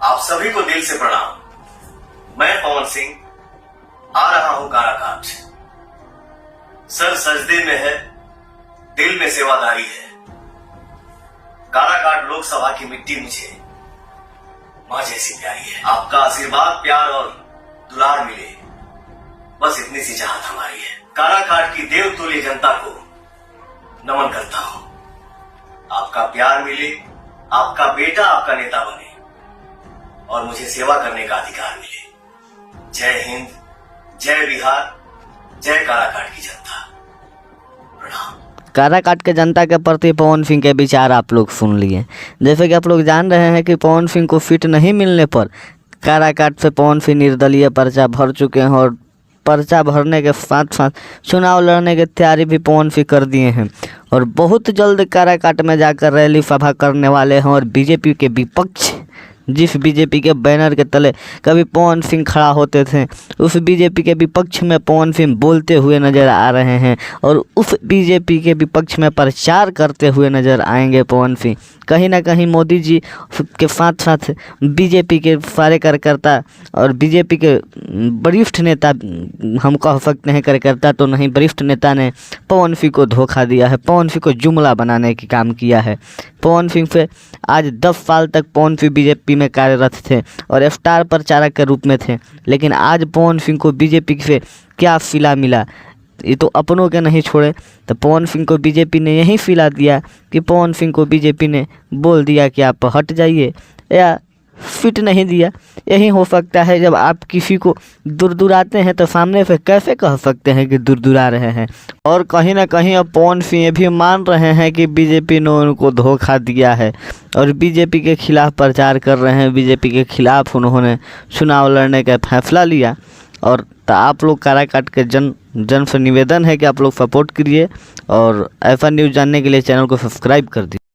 आप सभी को दिल से प्रणाम। मैं पवन सिंह आ रहा हूं काराकाट। सर सजदे में है, दिल में सेवादारी है। काराकाट लोकसभा की मिट्टी मुझे मां जैसी प्यारी है। आपका आशीर्वाद, प्यार और दुलार मिले, बस इतनी सी चाहत हमारी है। काराकाट की देवतुल्य जनता को नमन करता हूं। आपका प्यार मिले, आपका बेटा आपका नेता बने और मुझे सेवा करने का अधिकार मिले। जय हिंद, जय बिहार, जय काराकाट की जनता। प्रणाम। काराकाट के जनता के प्रति पवन सिंह के विचार आप लोग सुन लिए। जैसे कि आप लोग जान रहे हैं कि पवन सिंह को फिट नहीं मिलने पर काराकाट से पवन सिंह निर्दलीय पर्चा भर चुके हैं और पर्चा भरने के साथ साथ चुनाव लड़ने की तैयारी भी पवन सिंह कर दिए हैं और बहुत जल्द काराकाट में जाकर रैली सभा करने वाले हैं। और बीजेपी के विपक्ष, जिस बीजेपी के बैनर के तले कभी पवन सिंह खड़ा होते थे, उस बीजेपी के विपक्ष में पवन सिंह बोलते हुए नज़र आ रहे हैं और उस बीजेपी के विपक्ष में प्रचार करते हुए नज़र आएंगे पवन सिंह। कहीं ना कहीं मोदी जी के साथ साथ बीजेपी के सारे कार्यकर्ता और बीजेपी के वरिष्ठ नेता, हम कह सकते हैं कार्यकर्ता तो नहीं, वरिष्ठ नेता ने पवन सिंह को धोखा दिया है, पवन सिंह को जुमला बनाने की काम किया है। पवन सिंह से आज 10 साल तक पवन सिंह बीजेपी में कार्यरत थे और स्टार प्रचारक के रूप में थे, लेकिन आज पवन सिंह को बीजेपी से क्या सिला मिला, ये तो अपनों के नहीं छोड़े। तो पवन सिंह को बीजेपी ने यही सिला दिया कि पवन सिंह को बीजेपी ने बोल दिया कि आप हट जाइए, या फिट नहीं दिया। यही हो सकता है, जब आप किसी को दुरदुराते हैं तो सामने से कैसे कह सकते हैं कि दुरदुरा रहे हैं। और कहीं ना कहीं अब पवन सिंह ये भी मान रहे हैं कि बीजेपी ने उनको धोखा दिया है और बीजेपी के खिलाफ प्रचार कर रहे हैं। बीजेपी के खिलाफ उन्होंने चुनाव लड़ने का फैसला लिया। और तो आप लोग काराकाट के जन से निवेदन है कि आप लोग सपोर्ट करिए और ऐसा न्यूज़ जानने के लिए चैनल को सब्सक्राइब कर दीजिए।